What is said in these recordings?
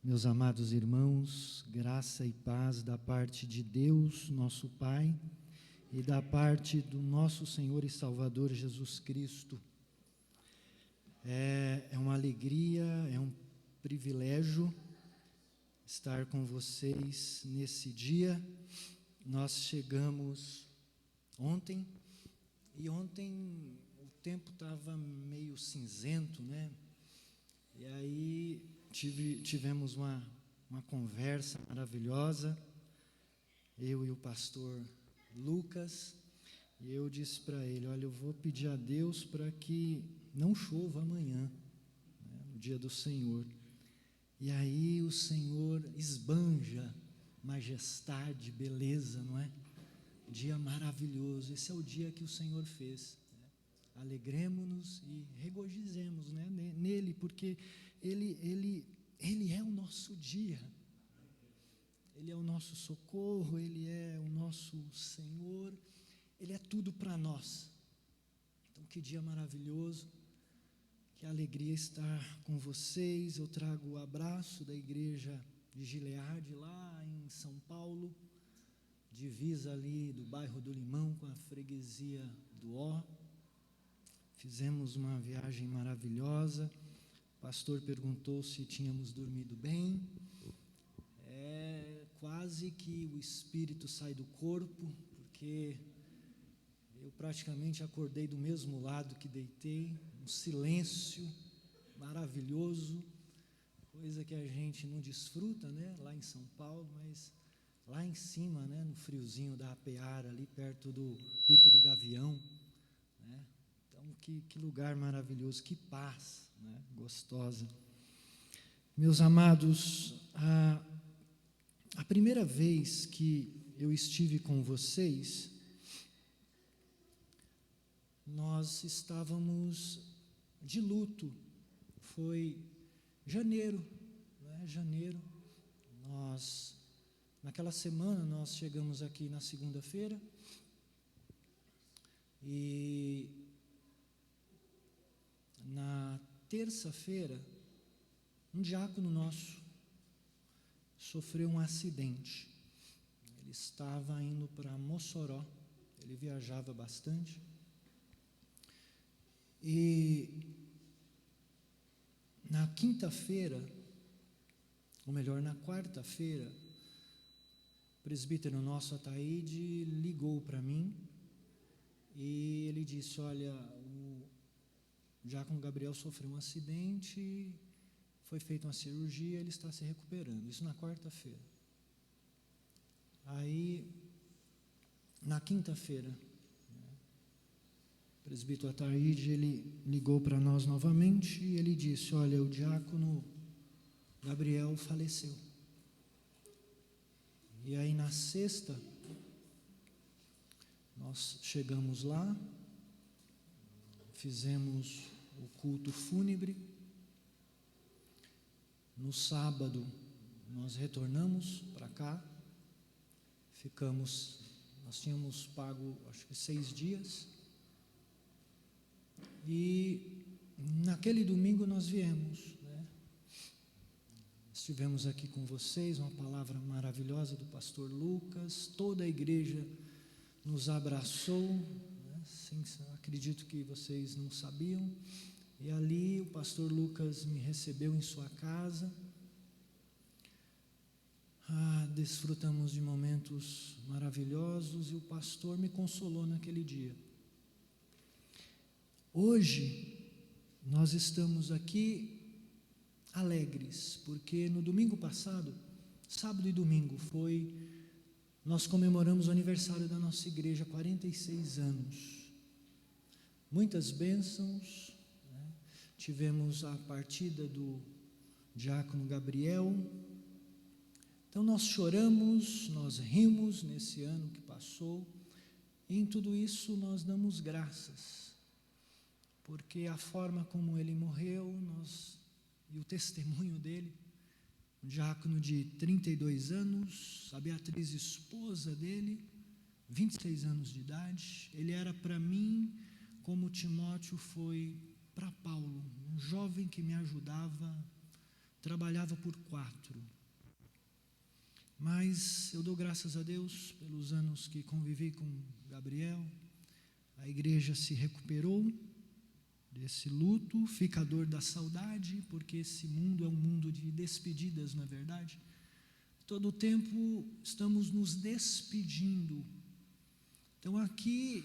Meus amados irmãos, graça e paz da parte de Deus, nosso Pai, e da parte do nosso Senhor e Salvador Jesus Cristo. É uma alegria, é um privilégio estar com vocês nesse dia. Nós chegamos ontem, e ontem o tempo estava meio cinzento, né? E aí tivemos uma conversa maravilhosa, eu e o pastor Lucas, e eu disse para ele: olha, eu vou pedir a Deus para que não chova amanhã, né, no dia do Senhor. E aí o Senhor esbanja majestade, beleza, não é? Dia maravilhoso, esse é o dia que o Senhor fez, né? Alegremo-nos e regozijemos, né, nele, porque Ele é o nosso dia, Ele é o nosso socorro, Ele é o nosso Senhor, Ele é tudo para nós. Então, que dia maravilhoso, que alegria estar com vocês. Eu trago o abraço da igreja de Gileade, lá em São Paulo, divisa ali do bairro do Limão com a freguesia do Ó. Fizemos uma viagem maravilhosa. O pastor perguntou se tínhamos dormido bem. Quase que o espírito sai do corpo, porque eu praticamente acordei do mesmo lado que deitei, um silêncio maravilhoso, coisa que a gente não desfruta, né, lá em São Paulo, mas lá em cima, né, no friozinho da Apeara, ali perto do Pico do Gavião, né? Então, que lugar maravilhoso, que paz, né, gostosa. Meus amados, a primeira vez que eu estive com vocês, nós estávamos de luto, foi janeiro, né? Janeiro, naquela semana nós chegamos aqui na segunda-feira, e na terça-feira, um diácono nosso sofreu um acidente. Ele estava indo para Mossoró, ele viajava bastante, e na quinta-feira, ou melhor, na quarta-feira, o presbítero nosso, Ataíde, ligou para mim, e ele disse: olha, o diácono Gabriel sofreu um acidente, foi feita uma cirurgia, ele está se recuperando. Isso na quarta-feira. Aí, na quinta-feira, o presbítero Ataíde, ele ligou para nós novamente, e ele disse: olha, o diácono Gabriel faleceu. E aí, na sexta, nós chegamos lá, fizemos o culto fúnebre. No sábado, nós retornamos para cá, nós tínhamos pago, acho que 6 dias, e naquele domingo nós viemos, né? Estivemos aqui com vocês, uma palavra maravilhosa do pastor Lucas, toda a igreja nos abraçou, né? Sim, acredito que vocês não sabiam, e ali o pastor Lucas me recebeu em sua casa. Desfrutamos de momentos maravilhosos, e o pastor me consolou naquele dia. Hoje, nós estamos aqui alegres, porque no domingo passado, sábado e domingo, nós comemoramos o aniversário da nossa igreja, 46 anos. Muitas bênçãos, né? Tivemos a partida do diácono Gabriel. Então nós choramos, nós rimos nesse ano que passou, e em tudo isso nós damos graças, porque a forma como ele morreu, e o testemunho dele, um diácono de 32 anos, a Beatriz, esposa dele, 26 anos de idade, ele era para mim como Timóteo foi para Paulo, um jovem que me ajudava trabalhava por 4. Mas eu dou graças a Deus pelos anos que convivi com Gabriel. A igreja se recuperou desse luto, fica a dor da saudade, porque esse mundo é um mundo de despedidas, não é verdade? Todo o tempo estamos nos despedindo. Então aqui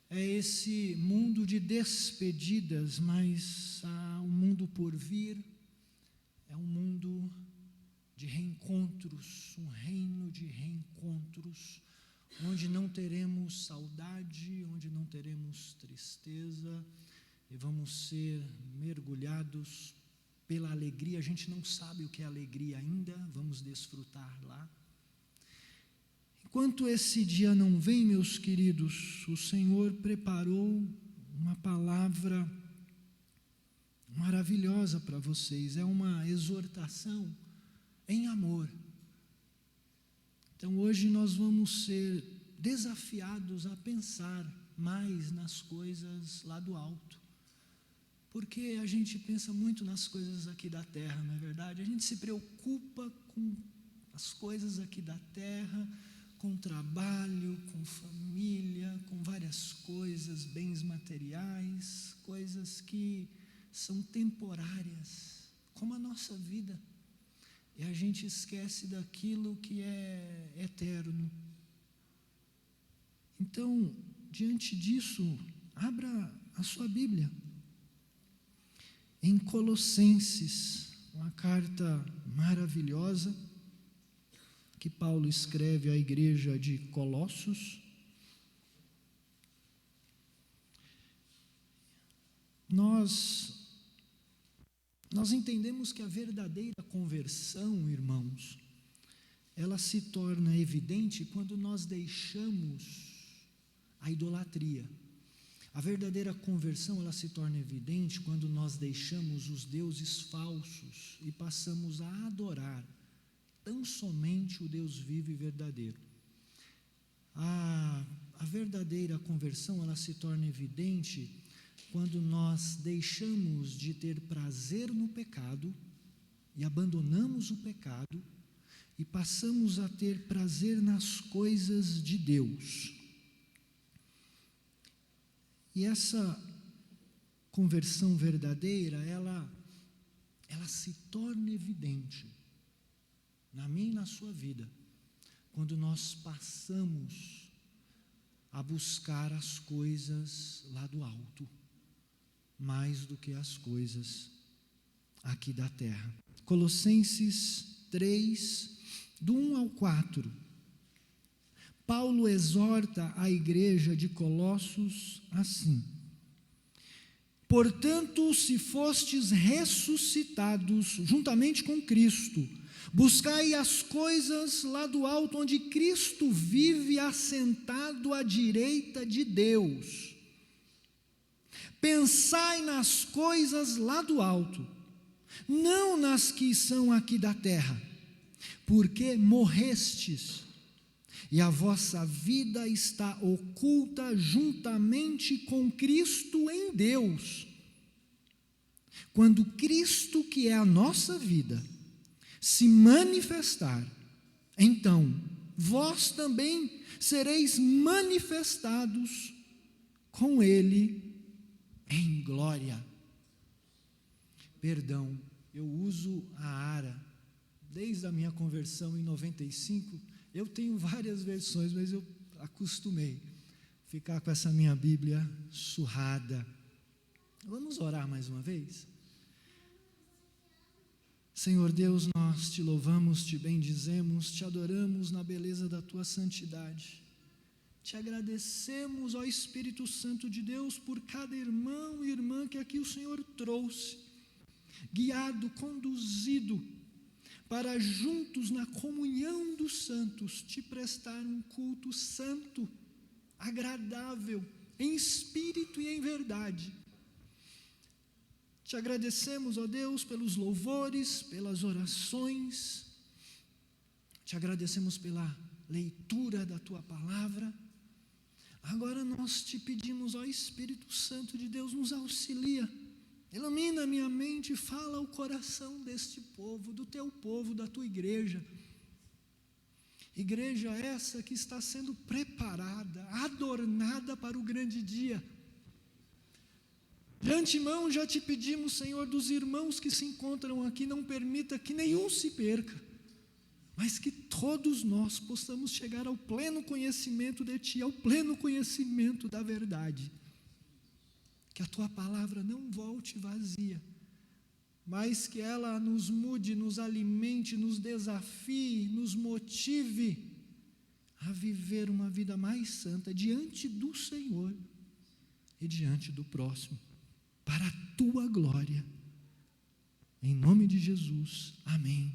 é esse mundo de despedidas, mas há um mundo por vir, é um mundo de reencontros, um reino de reencontros, onde não teremos saudade, onde não teremos tristeza, e vamos ser mergulhados pela alegria. A gente não sabe o que é alegria ainda, vamos desfrutar lá. Enquanto esse dia não vem, meus queridos, o Senhor preparou uma palavra maravilhosa para vocês, é uma exortação em amor. Então hoje nós vamos ser desafiados a pensar mais nas coisas lá do alto, porque a gente pensa muito nas coisas aqui da terra, não é verdade? A gente se preocupa com as coisas aqui da terra, com trabalho, com família, com várias coisas, bens materiais, coisas que são temporárias, como a nossa vida. E a gente esquece daquilo que é eterno. Então, diante disso, abra a sua Bíblia. Em Colossenses, uma carta maravilhosa que Paulo escreve à igreja de Colossos. Nós entendemos que a verdadeira conversão, irmãos, ela se torna evidente quando nós deixamos a idolatria. A verdadeira conversão, ela se torna evidente quando nós deixamos os deuses falsos e passamos a adorar tão somente o Deus vivo e verdadeiro. A verdadeira conversão, ela se torna evidente quando nós deixamos de ter prazer no pecado e abandonamos o pecado e passamos a ter prazer nas coisas de Deus. E essa conversão verdadeira, ela se torna evidente na minha e na sua vida, quando nós passamos a buscar as coisas lá do alto, mais do que as coisas aqui da terra. Colossenses 3, do 1 ao 4. Paulo exorta a igreja de Colossos assim: portanto, se fostes ressuscitados juntamente com Cristo, buscai as coisas lá do alto, onde Cristo vive assentado à direita de Deus. Pensai nas coisas lá do alto, não nas que são aqui da terra, porque morrestes, e a vossa vida está oculta juntamente com Cristo em Deus. Quando Cristo, que é a nossa vida, se manifestar, então vós também sereis manifestados com Ele em glória. Perdão, eu uso a ARA desde a minha conversão em 95. Eu tenho várias versões, mas eu acostumei ficar com essa minha Bíblia surrada. Vamos orar mais uma vez? Senhor Deus, nós te louvamos, te bendizemos, te adoramos na beleza da tua santidade. Te agradecemos, ó Espírito Santo de Deus, por cada irmão e irmã que aqui o Senhor trouxe, guiado, conduzido, para juntos na comunhão dos santos te prestar um culto santo, agradável, em espírito e em verdade. Te agradecemos, ó Deus, pelos louvores, pelas orações, te agradecemos pela leitura da tua palavra. Agora nós te pedimos, ó Espírito Santo de Deus, nos auxilia Ilumina a minha mente e fala ao coração deste povo, do teu povo, da tua igreja. Igreja essa que está sendo preparada, adornada para o grande dia. De antemão já te pedimos, Senhor, dos irmãos que se encontram aqui, não permita que nenhum se perca, mas que todos nós possamos chegar ao pleno conhecimento de Ti, ao pleno conhecimento da verdade. Que a Tua palavra não volte vazia, mas que ela nos mude, nos alimente, nos desafie, nos motive a viver uma vida mais santa diante do Senhor e diante do próximo, para a Tua glória. Em nome de Jesus, amém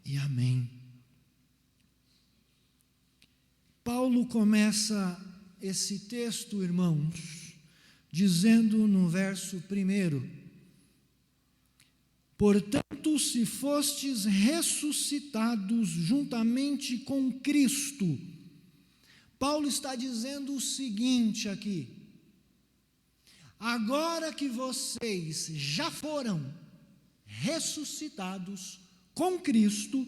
e amém. Paulo começa esse texto, irmãos, dizendo no verso 1: portanto, se fostes ressuscitados juntamente com Cristo. Paulo está dizendo o seguinte aqui: agora que vocês já foram ressuscitados com Cristo,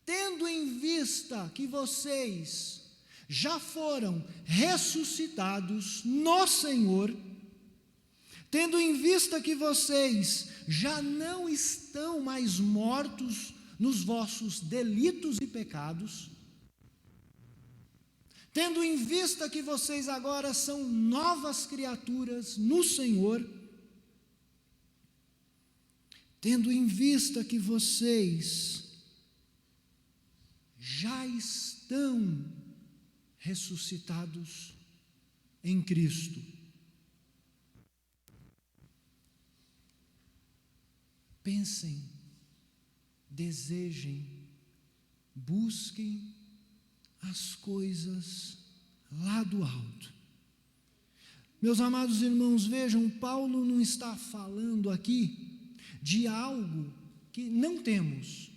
tendo em vista que vocês já foram ressuscitados no Senhor, tendo em vista que vocês já não estão mais mortos nos vossos delitos e pecados, tendo em vista que vocês agora são novas criaturas no Senhor, tendo em vista que vocês já estão ressuscitados em Cristo, pensem, desejem, busquem as coisas lá do alto. Meus amados irmãos, vejam, Paulo não está falando aqui de algo que não temos,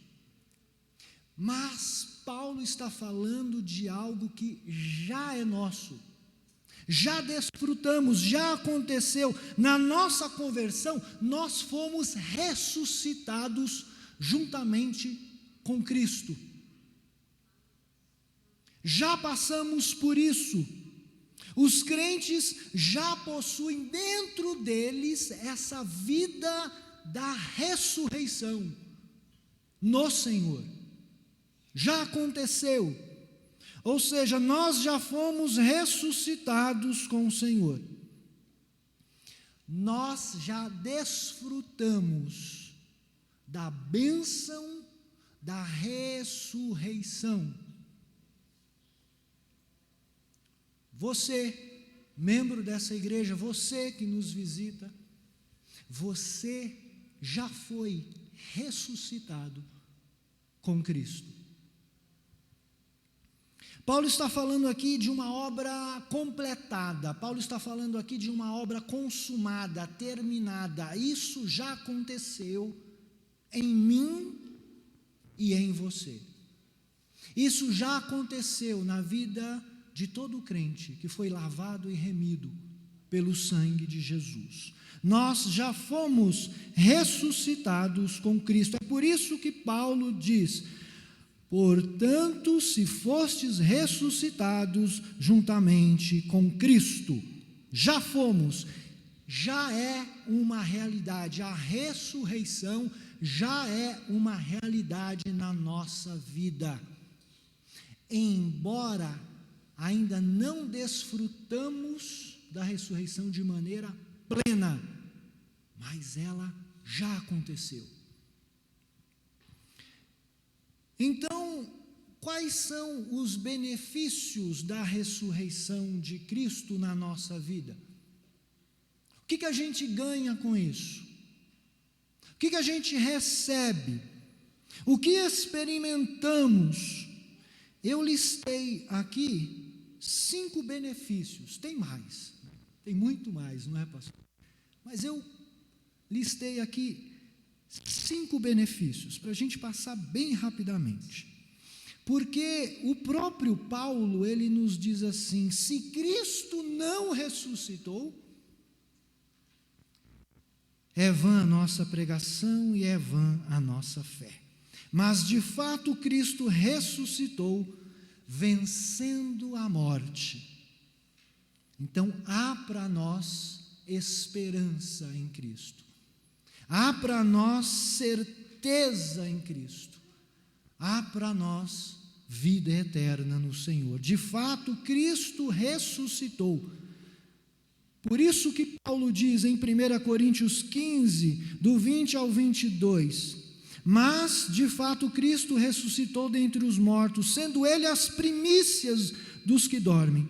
mas Paulo está falando de algo que já é nosso, já desfrutamos, já aconteceu. Na nossa conversão, nós fomos ressuscitados juntamente com Cristo. Já passamos por isso. Os crentes já possuem dentro deles essa vida da ressurreição no Senhor. Já aconteceu. Ou seja, nós já fomos ressuscitados com o Senhor. Nós já desfrutamos da bênção da ressurreição. Você, membro dessa igreja, você que nos visita, você já foi ressuscitado com Cristo. Paulo está falando aqui de uma obra completada, Paulo está falando aqui de uma obra consumada, terminada. Isso já aconteceu em mim e em você. Isso já aconteceu na vida de todo crente que foi lavado e remido pelo sangue de Jesus. Nós já fomos ressuscitados com Cristo. É por isso que Paulo diz: portanto, se fostes ressuscitados juntamente com Cristo, já fomos, já é uma realidade. A ressurreição já é uma realidade na nossa vida. Embora ainda não desfrutamos da ressurreição de maneira plena, mas ela já aconteceu. Então, quais são os benefícios da ressurreição de Cristo na nossa vida? O que a gente ganha com isso? O que a gente recebe? O que experimentamos? Eu listei aqui 5 benefícios. Tem mais, tem muito mais, não é, pastor? Mas eu listei aqui 5 benefícios, para a gente passar bem rapidamente. Porque o próprio Paulo, ele nos diz assim: se Cristo não ressuscitou, é vã a nossa pregação e é vã a nossa fé. Mas de fato Cristo ressuscitou, vencendo a morte. Então há para nós esperança em Cristo. Há para nós certeza em Cristo. Há para nós vida eterna no Senhor. De fato, Cristo ressuscitou. Por isso que Paulo diz em 1 Coríntios 15, do 20 ao 22, mas, de fato, Cristo ressuscitou dentre os mortos, sendo Ele as primícias dos que dormem.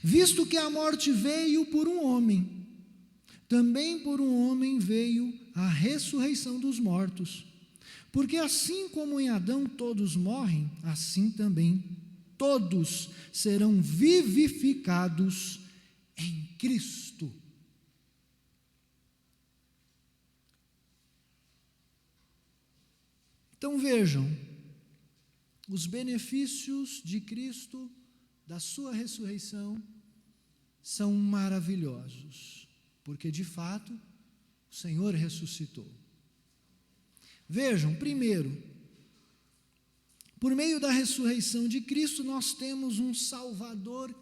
Visto que a morte veio por um homem, também por um homem veio a ressurreição dos mortos. Porque assim como em Adão todos morrem, assim também todos serão vivificados em Cristo. Então vejam, os benefícios de Cristo, da sua ressurreição, são maravilhosos, porque de fato o Senhor ressuscitou. Vejam, primeiro, por meio da ressurreição de Cristo, nós temos um Salvador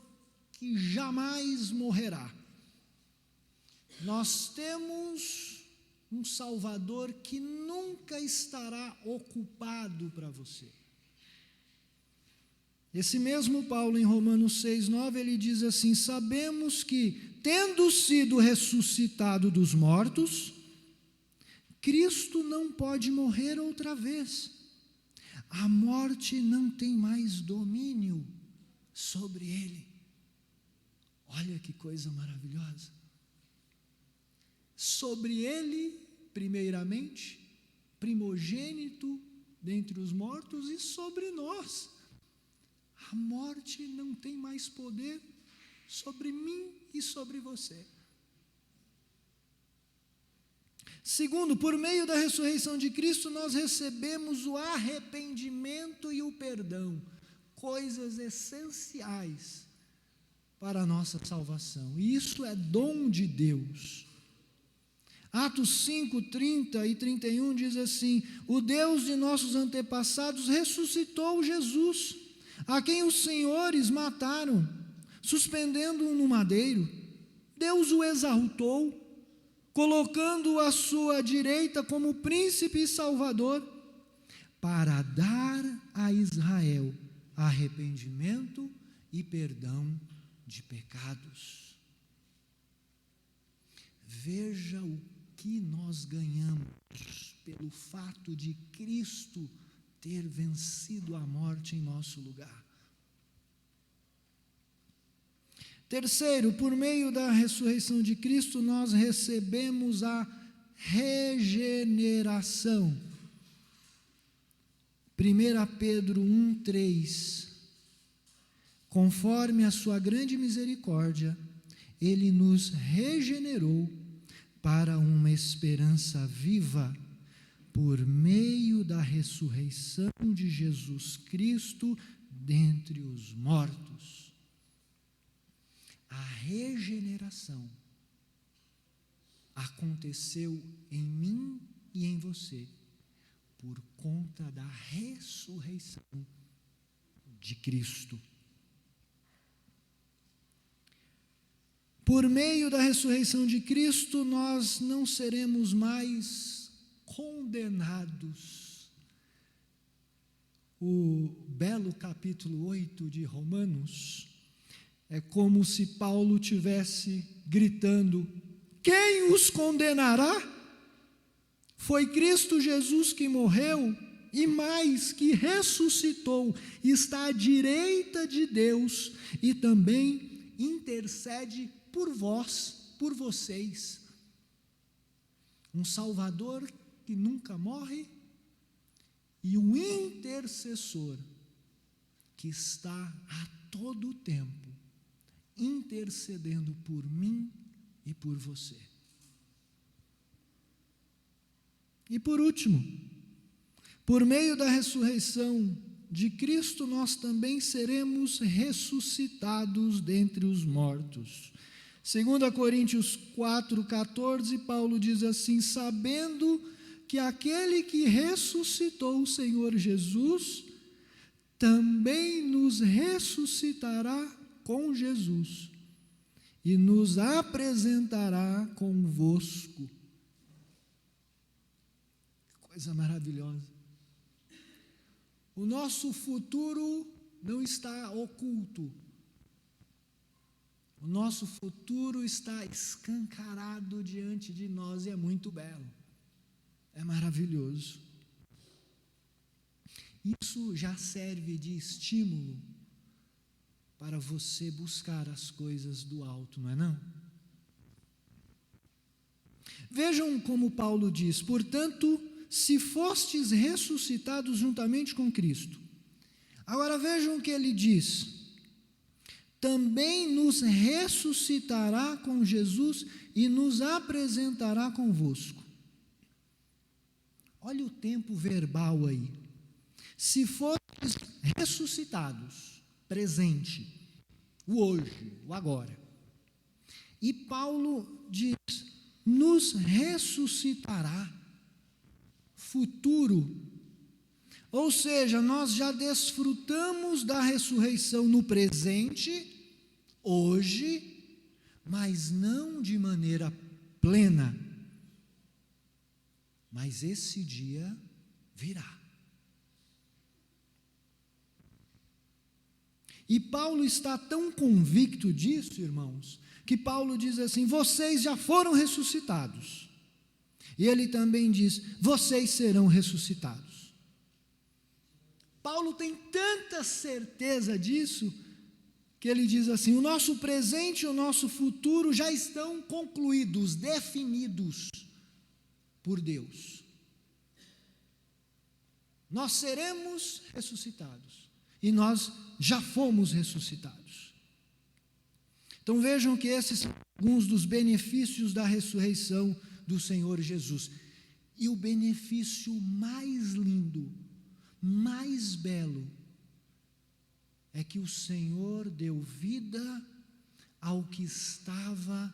que jamais morrerá. Nós temos um Salvador que nunca estará ocupado para você. Esse mesmo Paulo, em Romanos 6:9, ele diz assim: sabemos que, tendo sido ressuscitado dos mortos, Cristo não pode morrer outra vez. A morte não tem mais domínio sobre ele. Olha que coisa maravilhosa. Sobre ele, primeiramente, primogênito dentre os mortos, e sobre nós. A morte não tem mais poder sobre mim e sobre você. Segundo, por meio da ressurreição de Cristo, nós recebemos o arrependimento e o perdão, coisas essenciais para a nossa salvação. E isso é dom de Deus. Atos 5, 30 e 31 diz assim: o Deus de nossos antepassados ressuscitou Jesus, a quem os senhores mataram, suspendendo-o no madeiro. Deus o exaltou, colocando-o à sua direita como príncipe e salvador, para dar a Israel arrependimento e perdão de pecados. Veja o que nós ganhamos pelo fato de Cristo ter vencido a morte em nosso lugar. Terceiro, por meio da ressurreição de Cristo, nós recebemos a regeneração. 1 Pedro 1:3. Conforme a sua grande misericórdia, Ele nos regenerou para uma esperança viva, por meio da ressurreição de Jesus Cristo dentre os mortos. A regeneração aconteceu em mim e em você, por conta da ressurreição de Cristo. Por meio da ressurreição de Cristo, nós não seremos mais condenados. O belo capítulo 8 de Romanos é como se Paulo tivesse gritando: quem os condenará? Foi Cristo Jesus que morreu e mais, que ressuscitou, está à direita de Deus e também intercede por vós, por vocês. Um Salvador que nunca morre e um intercessor que está a todo tempo intercedendo por mim e por você. E por último, por meio da ressurreição de Cristo, nós também seremos ressuscitados dentre os mortos. 2 Coríntios 4,14, Paulo diz assim: sabendo que aquele que ressuscitou o Senhor Jesus, também nos ressuscitará com Jesus e nos apresentará convosco. Coisa maravilhosa. O nosso futuro não está oculto. O nosso futuro está escancarado diante de nós e é muito belo. É maravilhoso. Isso já serve de estímulo para você buscar as coisas do alto, não é não? Vejam como Paulo diz: portanto, se fostes ressuscitados juntamente com Cristo. Agora vejam o que ele diz: também nos ressuscitará com Jesus e nos apresentará convosco. Olha o tempo verbal aí. Se fostes ressuscitados, presente, o hoje, o agora. E Paulo diz: nos ressuscitará, futuro. Ou seja, nós já desfrutamos da ressurreição no presente, hoje, mas não de maneira plena. Mas esse dia virá. E Paulo está tão convicto disso, irmãos, que Paulo diz assim: vocês já foram ressuscitados. E ele também diz: vocês serão ressuscitados. Paulo tem tanta certeza disso, que ele diz assim: o nosso presente e o nosso futuro já estão concluídos, definidos por Deus. Nós seremos ressuscitados. E nós já fomos ressuscitados. Então vejam que esses são alguns dos benefícios da ressurreição do Senhor Jesus. E o benefício mais lindo, mais belo, é que o Senhor deu vida ao que estava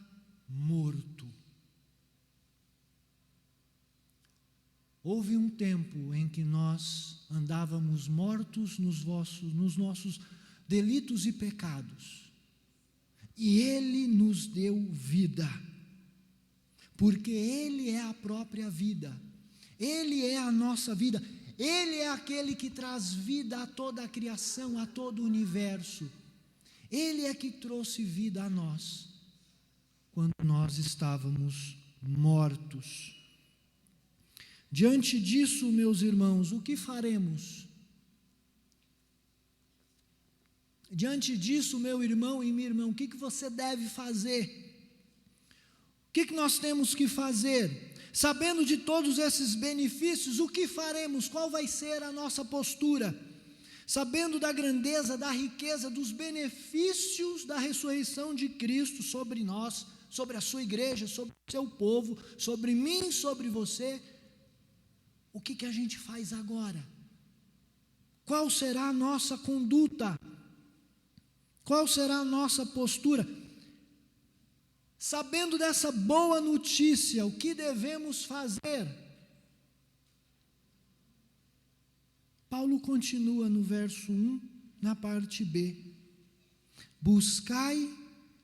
morto. Houve um tempo em que nós andávamos mortos nos nossos delitos e pecados, e Ele nos deu vida, porque Ele é a própria vida, Ele é a nossa vida, Ele é aquele que traz vida a toda a criação, a todo o universo. Ele é que trouxe vida a nós, quando nós estávamos mortos. Diante disso, meus irmãos, o que faremos? Diante disso, meu irmão e minha irmã, o que você deve fazer? O que nós temos que fazer? Sabendo de todos esses benefícios, o que faremos? Qual vai ser a nossa postura? Sabendo da grandeza, da riqueza, dos benefícios da ressurreição de Cristo sobre nós, sobre a sua igreja, sobre o seu povo, sobre mim, sobre você, o que a gente faz agora? Qual será a nossa conduta? Qual será a nossa postura? Sabendo dessa boa notícia, o que devemos fazer? Paulo continua no verso 1, na parte B. Buscai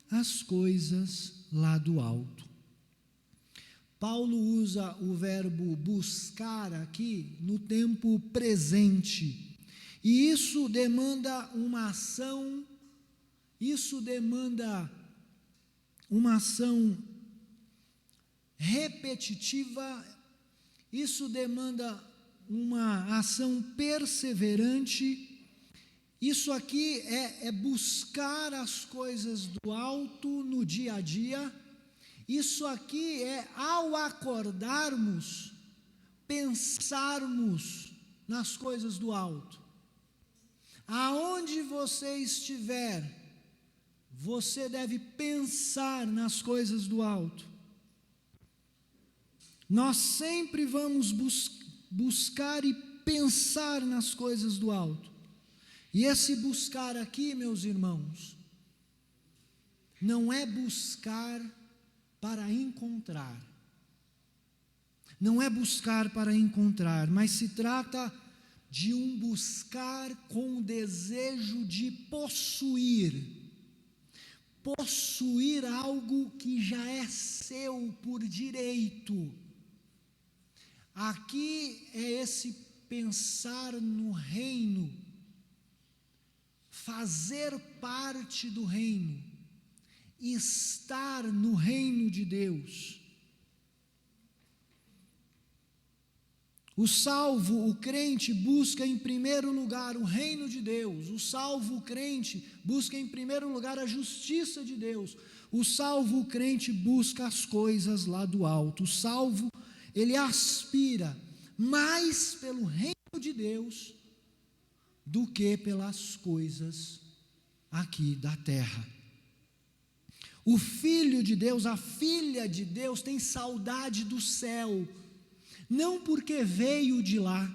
as coisas lá do alto. Paulo usa o verbo buscar aqui no tempo presente, e isso demanda uma ação, repetitiva, isso demanda uma ação perseverante. Isso aqui é buscar as coisas do alto no dia a dia. Isso aqui é, ao acordarmos, pensarmos nas coisas do alto. Aonde você estiver, você deve pensar nas coisas do alto. Nós sempre vamos buscar e pensar nas coisas do alto. E esse buscar aqui, meus irmãos, não é buscar para encontrar. Não é buscar para encontrar, mas se trata de um buscar com o desejo de possuir. Possuir algo que já é seu por direito. Aqui é esse pensar no reino, fazer parte do reino, estar no reino de Deus. O salvo, o crente, busca em primeiro lugar o reino de Deus. O salvo, o crente, busca em primeiro lugar a justiça de Deus. O salvo, o crente, busca as coisas lá do alto. O salvo, ele aspira mais pelo reino de Deus do que pelas coisas aqui da terra. O filho de Deus, a filha de Deus tem saudade do céu. Não porque veio de lá,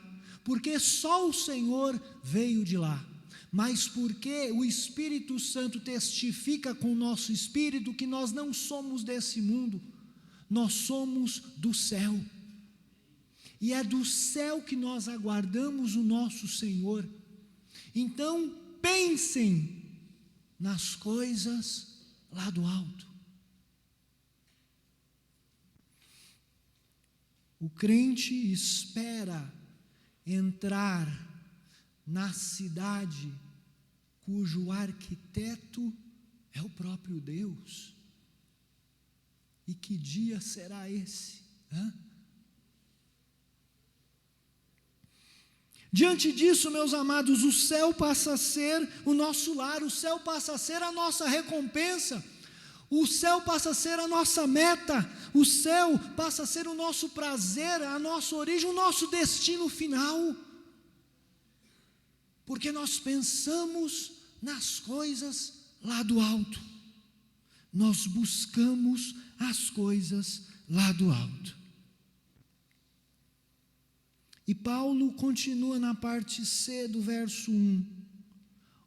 porque só o Senhor veio de lá, mas porque o Espírito Santo testifica com o nosso espírito que nós não somos desse mundo, nós somos do céu. E é do céu que nós aguardamos o nosso Senhor. Então, pensem nas coisas lá do alto. O crente espera entrar na cidade cujo arquiteto é o próprio Deus. E que dia será esse? Diante disso, meus amados, o céu passa a ser o nosso lar, o céu passa a ser a nossa recompensa. O céu passa a ser a nossa meta, o céu passa a ser o nosso prazer, a nossa origem, o nosso destino final. Porque nós pensamos nas coisas lá do alto. Nós buscamos as coisas lá do alto. E Paulo continua na parte C do verso 1,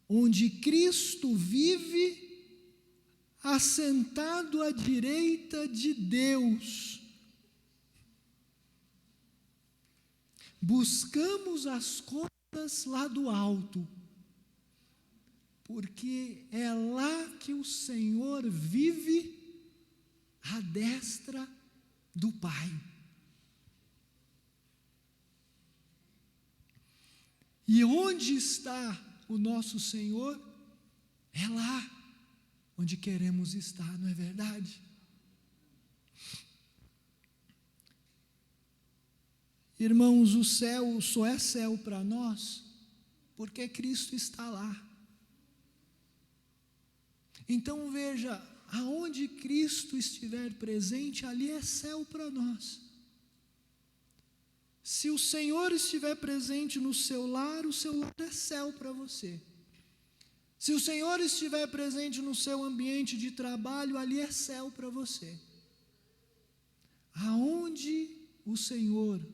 onde Cristo vive assentado à direita de Deus. Buscamos as coisas lá do alto, porque é lá que o Senhor vive à destra do Pai. E onde está o nosso Senhor? É lá onde queremos estar, não é verdade? Irmãos, o céu só é céu para nós porque Cristo está lá. Então veja, aonde Cristo estiver presente, ali é céu para nós. Se o Senhor estiver presente no seu lar, o seu lar é céu para você. Se o Senhor estiver presente no seu ambiente de trabalho, ali é céu para você. Aonde o Senhor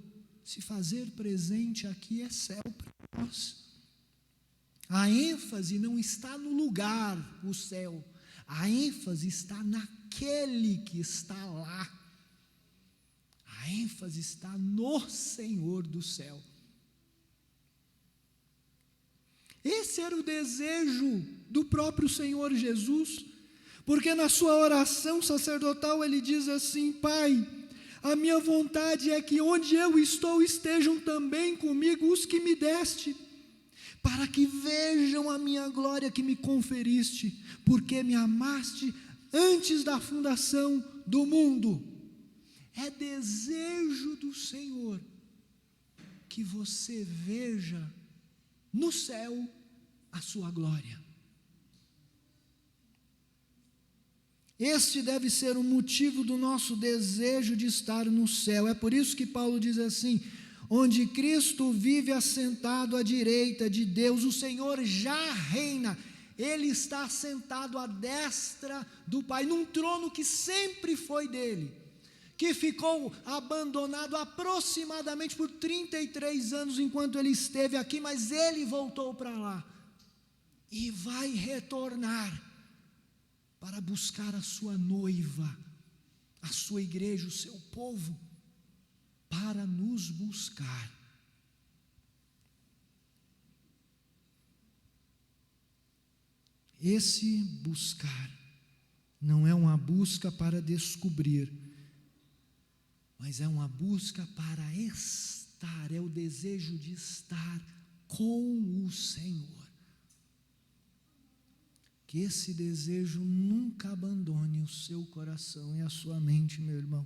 se fazer presente aqui é céu para nós. A ênfase não está no lugar, o céu. A ênfase está naquele que está lá. A ênfase está no Senhor do céu. Esse era o desejo do próprio Senhor Jesus, porque na sua oração sacerdotal ele diz assim: Pai, a minha vontade é que onde eu estou estejam também comigo os que me deste, para que vejam a minha glória que me conferiste, porque me amaste antes da fundação do mundo. É desejo do Senhor que você veja no céu a sua glória. Este deve ser o motivo do nosso desejo de estar no céu. É por isso que Paulo diz assim: onde Cristo vive assentado à direita de Deus, o Senhor já reina. Ele está assentado à destra do Pai, num trono que sempre foi dele, que ficou abandonado aproximadamente por 33 anos enquanto ele esteve aqui, mas ele voltou para lá e vai retornar para buscar a sua noiva, a sua igreja, o seu povo, para nos buscar. Esse buscar não é uma busca para descobrir, mas é uma busca para estar, é o desejo de estar com o Senhor. Que esse desejo nunca abandone o seu coração e a sua mente, meu irmão.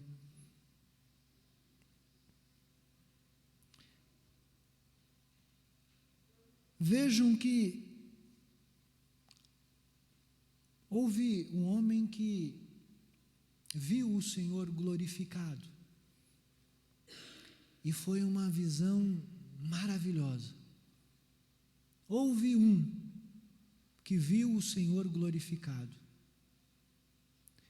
Vejam que houve um homem que viu o Senhor glorificado, e foi uma visão maravilhosa. Houve um que viu o Senhor glorificado.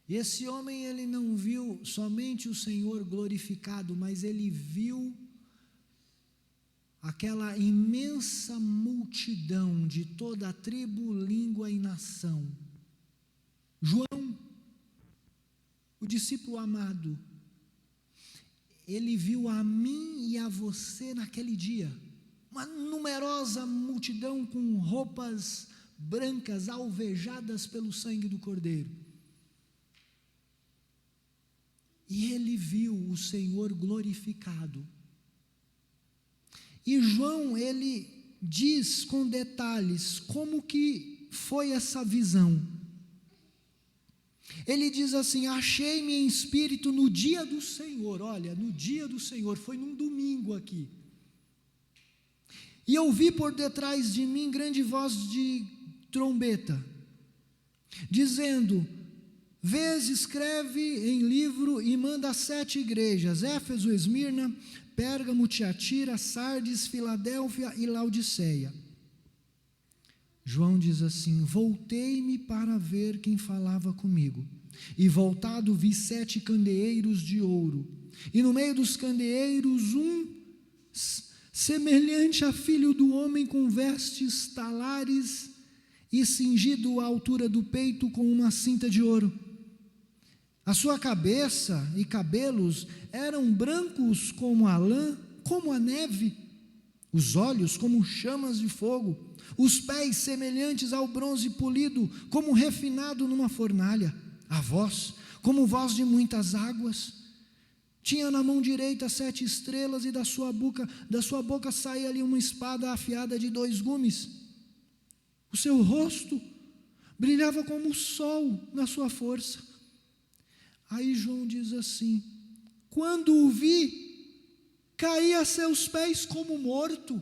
E esse homem, ele não viu somente o Senhor glorificado, mas ele viu aquela imensa multidão de toda a tribo, língua e nação. João, o discípulo amado, ele viu a mim e a você naquele dia, uma numerosa multidão com roupas brancas, alvejadas pelo sangue do Cordeiro. E ele viu o Senhor glorificado. E João, ele diz com detalhes como que foi essa visão. Ele diz assim: achei-me em espírito no dia do Senhor. Olha, no dia do Senhor, foi num domingo aqui. E ouvi por detrás de mim grande voz de trombeta, dizendo: vês, escreve em livro e manda às 7 igrejas, Éfeso, Esmirna, Pérgamo, Tiatira, Sardes, Filadélfia e Laodiceia. João diz assim: voltei-me para ver quem falava comigo, e voltado vi 7 candeeiros de ouro, e no meio dos candeeiros um semelhante a filho do homem, com vestes talares e cingido à altura do peito com uma cinta de ouro. A sua cabeça e cabelos eram brancos como a lã, como a neve, os olhos como chamas de fogo, os pés semelhantes ao bronze polido, como refinado numa fornalha, a voz como voz de muitas águas. Tinha na mão direita 7 estrelas, e da sua boca saía ali uma espada afiada de 2 gumes. O seu rosto brilhava como o sol na sua força. Aí João diz assim: quando o vi, caí a seus pés como morto.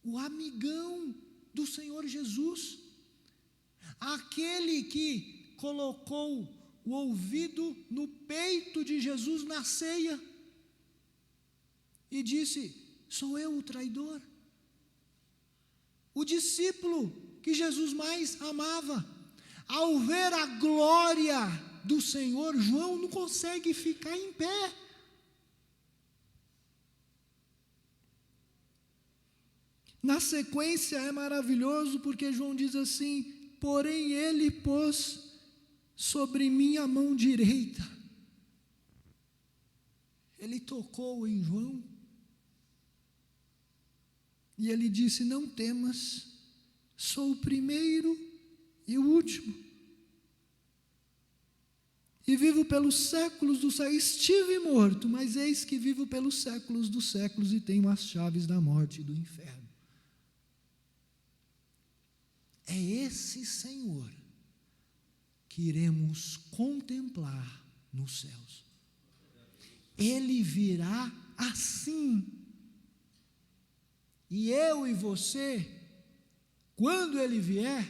O amigão do Senhor Jesus, aquele que colocou o ouvido no peito de Jesus na ceia e disse: sou eu o traidor. O discípulo que Jesus mais amava, ao ver a glória do Senhor, João não consegue ficar em pé. Na sequência é maravilhoso, porque João diz assim: porém ele pôs sobre mim a mão direita. Ele tocou em João e ele disse: não temas, sou o primeiro e o último, e vivo pelos séculos dos séculos. Estive morto, mas eis que vivo pelos séculos dos séculos, e tenho as chaves da morte e do inferno. É esse Senhor que iremos contemplar nos céus. Ele virá assim. E eu e você, quando Ele vier,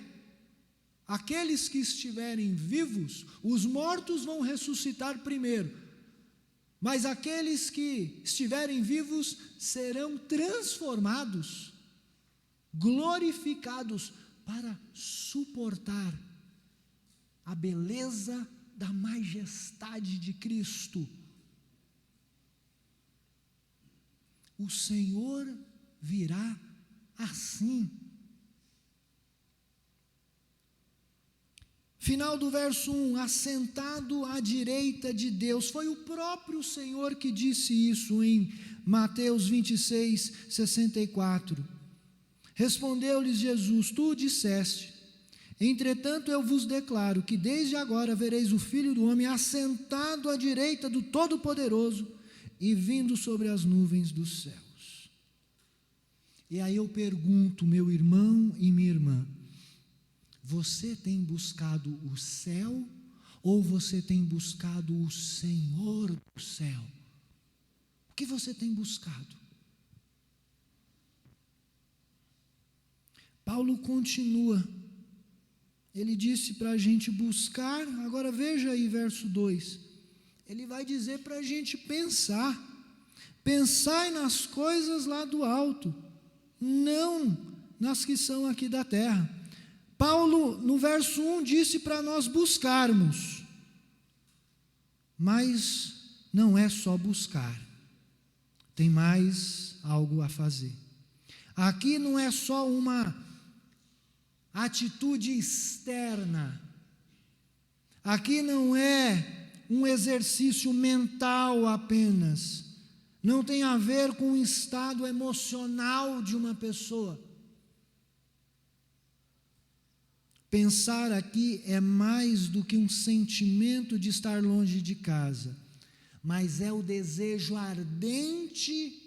aqueles que estiverem vivos, os mortos vão ressuscitar primeiro, mas aqueles que estiverem vivos serão transformados, glorificados, para suportar a beleza da majestade de Cristo. O Senhor virá assim. Final do verso 1, assentado à direita de Deus. Foi o próprio Senhor que disse isso em Mateus 26, 64. Respondeu-lhes Jesus: tu disseste, entretanto eu vos declaro que desde agora vereis o Filho do Homem assentado à direita do Todo-Poderoso e vindo sobre as nuvens dos céus. E aí eu pergunto, meu irmão e minha irmã, você tem buscado o céu ou você tem buscado o Senhor do céu? O que você tem buscado? Paulo continua. Ele disse para a gente buscar, agora veja aí verso 2. Ele vai dizer para a gente pensar. Pensai nas coisas lá do alto, não nas que são aqui da terra. Paulo, no verso 1, disse para nós buscarmos, mas não é só buscar, tem mais algo a fazer. Aqui não é só uma atitude externa, aqui não é um exercício mental apenas, não tem a ver com o estado emocional de uma pessoa. Pensar aqui é mais do que um sentimento de estar longe de casa, mas é o desejo ardente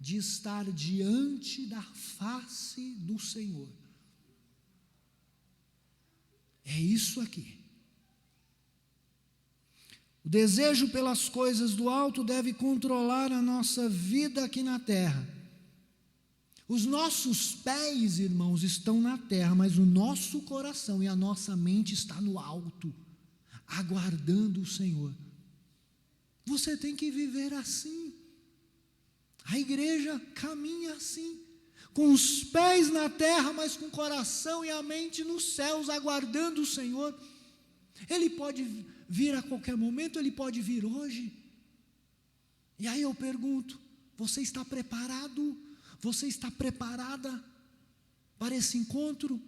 de estar diante da face do Senhor. É isso aqui. O desejo pelas coisas do alto deve controlar a nossa vida aqui na terra. Os nossos pés, irmãos, estão na terra, mas o nosso coração e a nossa mente está no alto, aguardando o Senhor. Você tem que viver assim. A igreja caminha assim, com os pés na terra, mas com o coração e a mente nos céus, aguardando o Senhor. Ele pode vir a qualquer momento, ele pode vir hoje. E aí eu pergunto, você está preparado? Você está preparada para esse encontro?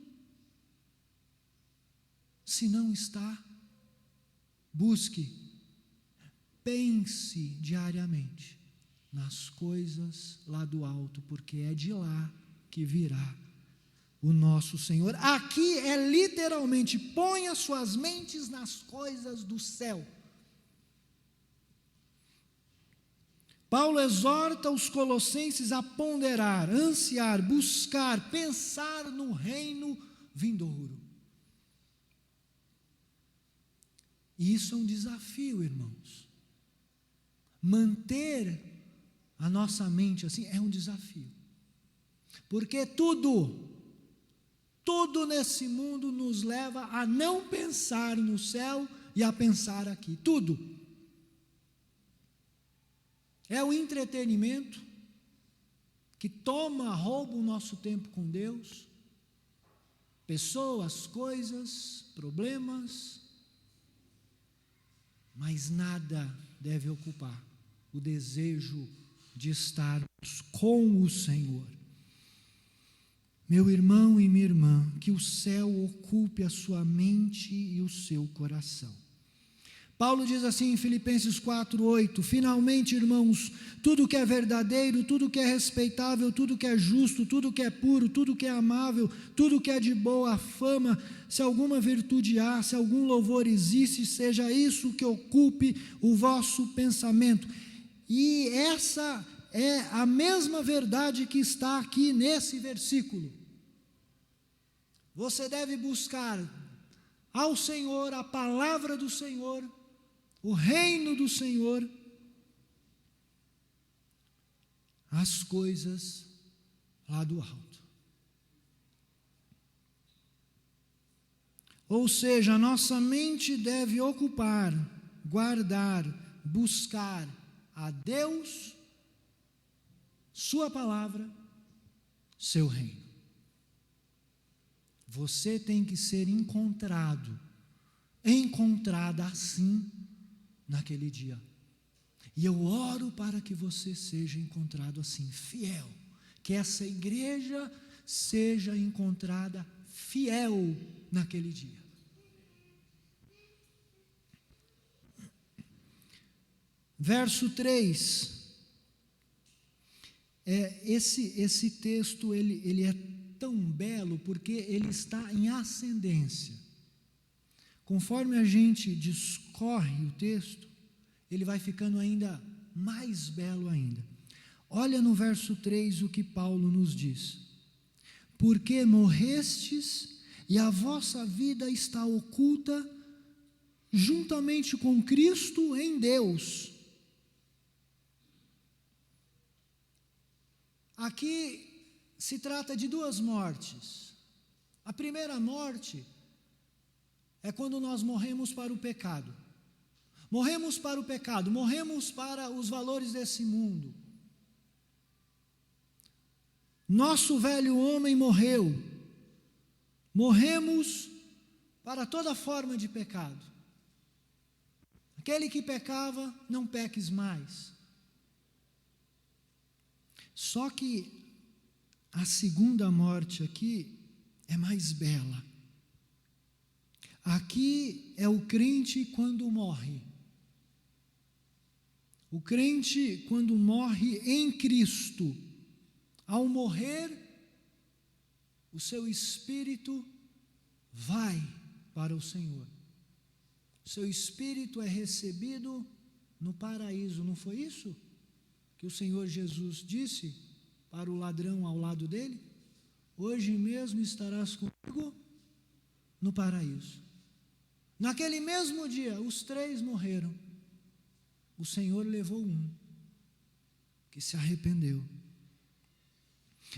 Se não está, busque, pense diariamente nas coisas lá do alto, porque é de lá que virá o nosso Senhor. Aqui é literalmente, ponha suas mentes nas coisas do céu. Paulo exorta os colossenses a ponderar, ansiar, buscar, pensar no reino vindouro. E isso é um desafio, irmãos. Manter a nossa mente assim é um desafio. Porque tudo nesse mundo nos leva a não pensar no céu e a pensar aqui. Tudo. É o entretenimento que rouba o nosso tempo com Deus, pessoas, coisas, problemas, mas nada deve ocupar o desejo de estarmos com o Senhor. Meu irmão e minha irmã, que o céu ocupe a sua mente e o seu coração. Paulo diz assim em Filipenses 4:8, finalmente, irmãos, tudo que é verdadeiro, tudo que é respeitável, tudo que é justo, tudo que é puro, tudo que é amável, tudo que é de boa fama, se alguma virtude há, se algum louvor existe, seja isso que ocupe o vosso pensamento. E essa é a mesma verdade que está aqui nesse versículo. Você deve buscar ao Senhor, a palavra do Senhor, o reino do Senhor, as coisas lá do alto. Ou seja, a nossa mente deve ocupar, guardar, buscar a Deus, sua palavra, seu reino. Você tem que ser encontrada assim naquele dia. E eu oro para que você seja encontrado assim, fiel. Que essa igreja seja encontrada fiel naquele dia. Verso 3. Esse texto ele é tão belo porque ele está em ascendência. Conforme a gente discorre o texto, ele vai ficando ainda mais belo ainda. Olha no verso 3 o que Paulo nos diz: porque morrestes e a vossa vida está oculta juntamente com Cristo em Deus. Aqui se trata de duas mortes. A primeira morte é quando nós morremos para o pecado. Morremos para o pecado, morremos para os valores desse mundo. Nosso velho homem morreu. Morremos para toda forma de pecado. Aquele que pecava, não peques mais. Só que a segunda morte aqui é mais bela. Aqui é o crente quando morre. O crente quando morre em Cristo, ao morrer, o seu espírito vai para o Senhor. O seu espírito é recebido no paraíso, não foi isso que o Senhor Jesus disse para o ladrão ao lado dele? Hoje mesmo estarás comigo no paraíso. Naquele mesmo dia, os 3 morreram. O Senhor levou um, que se arrependeu.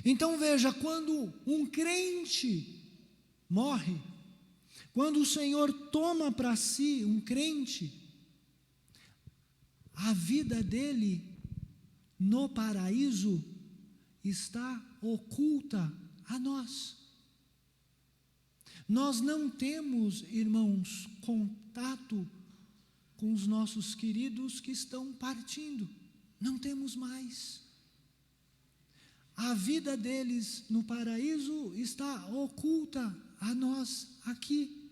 Então veja, quando um crente morre, quando o Senhor toma para si um crente, a vida dele no paraíso está oculta a nós. Nós não temos, irmãos, contato com os nossos queridos que estão partindo. Não temos mais. A vida deles no paraíso está oculta a nós aqui.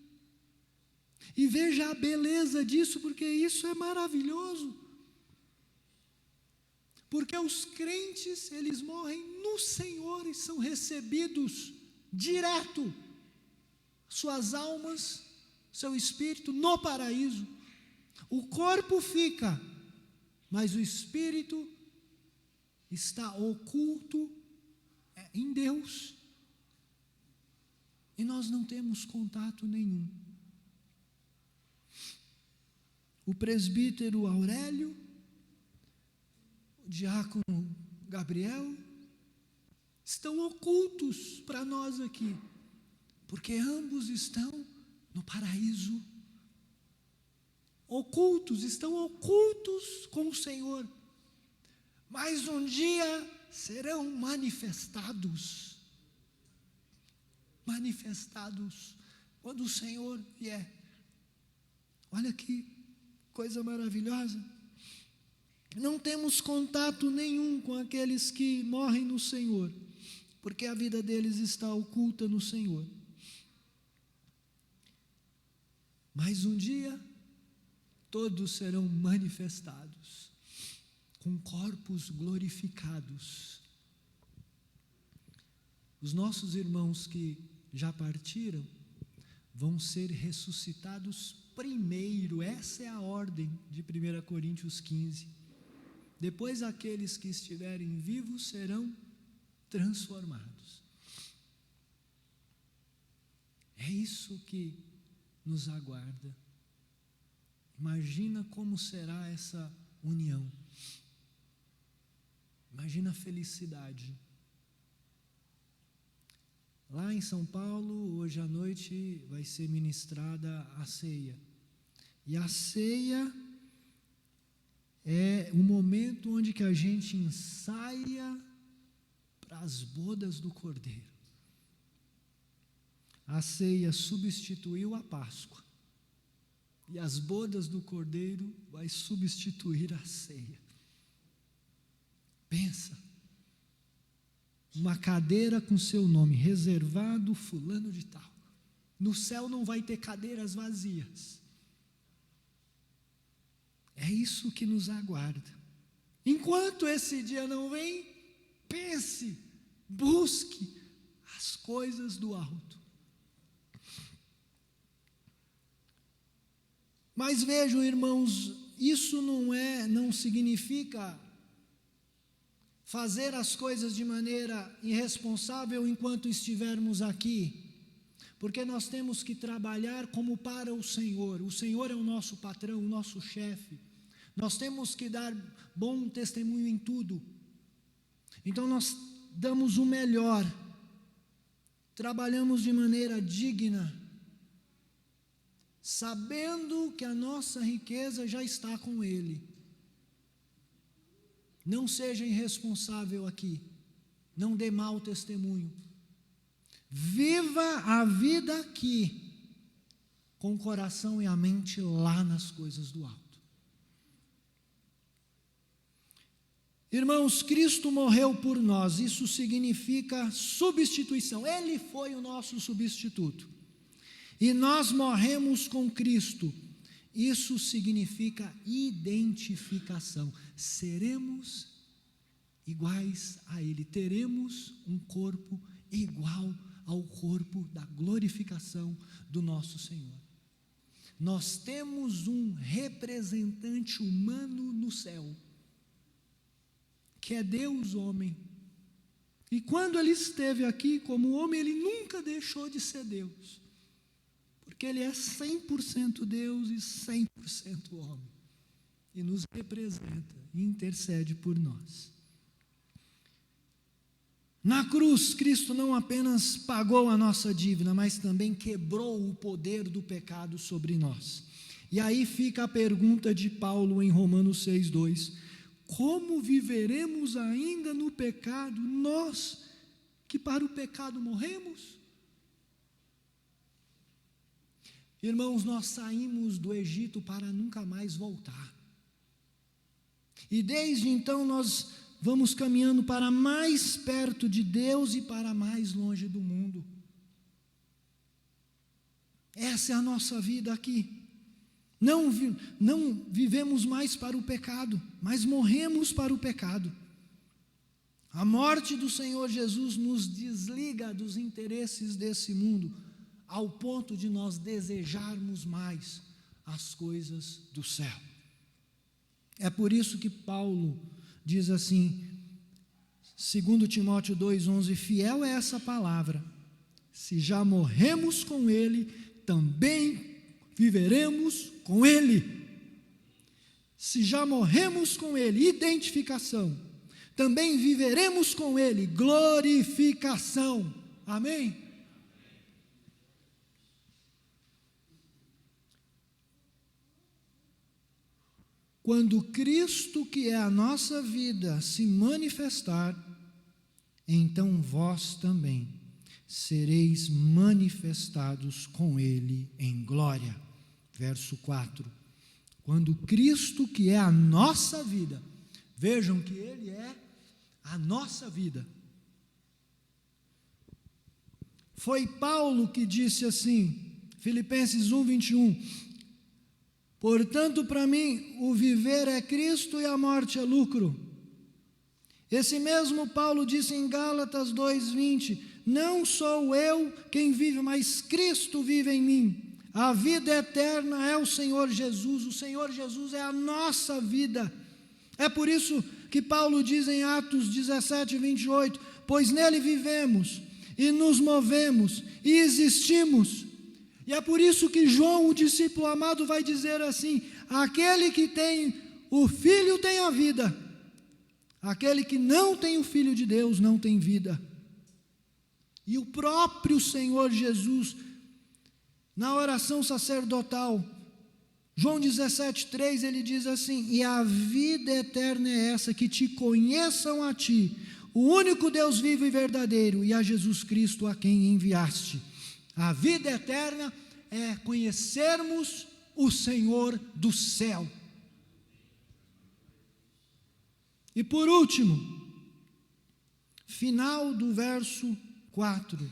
E veja a beleza disso, porque isso é maravilhoso. Porque os crentes, eles morrem no Senhor e são recebidos direto, suas almas, seu espírito no paraíso. O corpo fica, mas o espírito está oculto em Deus. E nós não temos contato nenhum. O presbítero Aurélio, o diácono Gabriel, estão ocultos para nós aqui, porque ambos estão no paraíso. Estão ocultos com o Senhor, mas um dia serão manifestados quando o Senhor vier. Olha que coisa maravilhosa. Não temos contato nenhum com aqueles que morrem no Senhor, porque a vida deles está oculta no Senhor. Mas um dia todos serão manifestados com corpos glorificados. Os nossos irmãos que já partiram vão ser ressuscitados primeiro. Essa é a ordem de 1 Coríntios 15. Depois aqueles que estiverem vivos serão transformados. É isso que nos aguarda. Imagina como será essa união. Imagina a felicidade. Lá em São Paulo, hoje à noite, vai ser ministrada a ceia. E a ceia é o momento onde que a gente ensaia para as bodas do Cordeiro. A ceia substituiu a Páscoa. E as bodas do Cordeiro vai substituir a ceia. Pensa. Uma cadeira com seu nome, reservado fulano de tal. No céu não vai ter cadeiras vazias. É isso que nos aguarda. Enquanto esse dia não vem, pense, busque as coisas do alto. Mas vejam, irmãos, isso não significa fazer as coisas de maneira irresponsável enquanto estivermos aqui, porque nós temos que trabalhar como para o Senhor. O Senhor é o nosso patrão, o nosso chefe. Nós temos que dar bom testemunho em tudo. Então nós damos o melhor, trabalhamos de maneira digna, sabendo que a nossa riqueza já está com Ele. Não seja irresponsável aqui, não dê mau testemunho. Viva a vida aqui, com o coração e a mente lá nas coisas do alto. Irmãos, Cristo morreu por nós, isso significa substituição. Ele foi o nosso substituto. E nós morremos com Cristo. Isso significa identificação. Seremos iguais a Ele. Teremos um corpo igual ao corpo da glorificação do nosso Senhor. Nós temos um representante humano no céu, que é Deus homem. E quando Ele esteve aqui como homem, Ele nunca deixou de ser Deus. Porque Ele é 100% Deus e 100% homem. E nos representa e intercede por nós. Na cruz, Cristo não apenas pagou a nossa dívida, mas também quebrou o poder do pecado sobre nós. E aí fica a pergunta de Paulo em Romanos 6:2. Como viveremos ainda no pecado, nós que para o pecado morremos? Irmãos, nós saímos do Egito para nunca mais voltar. E desde então nós vamos caminhando para mais perto de Deus e para mais longe do mundo. Essa é a nossa vida aqui. Não vivemos mais para o pecado, mas morremos para o pecado. A morte do Senhor Jesus nos desliga dos interesses desse mundo, ao ponto de nós desejarmos mais as coisas do céu. É por isso que Paulo diz assim, 2 Timóteo 2,11, fiel é essa palavra, se já morremos com Ele, também viveremos com Ele. Se já morremos com Ele, identificação, também viveremos com Ele, glorificação. Amém? Quando Cristo, que é a nossa vida, se manifestar, então vós também sereis manifestados com Ele em glória. Verso 4. Quando Cristo, que é a nossa vida, vejam que Ele é a nossa vida. Foi Paulo que disse assim, Filipenses 1:21, portanto, para mim, o viver é Cristo e a morte é lucro. Esse mesmo Paulo disse em Gálatas 2:20, não sou eu quem vive, mas Cristo vive em mim. A vida eterna é o Senhor Jesus é a nossa vida. É por isso que Paulo diz em Atos 17:28, pois nele vivemos e nos movemos e existimos. E é por isso que João, o discípulo amado, vai dizer assim, aquele que tem o Filho tem a vida, aquele que não tem o Filho de Deus não tem vida. E o próprio Senhor Jesus, na oração sacerdotal, João 17:3, ele diz assim, e a vida eterna é essa, que te conheçam a ti, o único Deus vivo e verdadeiro, e a Jesus Cristo a quem enviaste. A vida eterna é conhecermos o Senhor do céu. E por último, final do verso 4,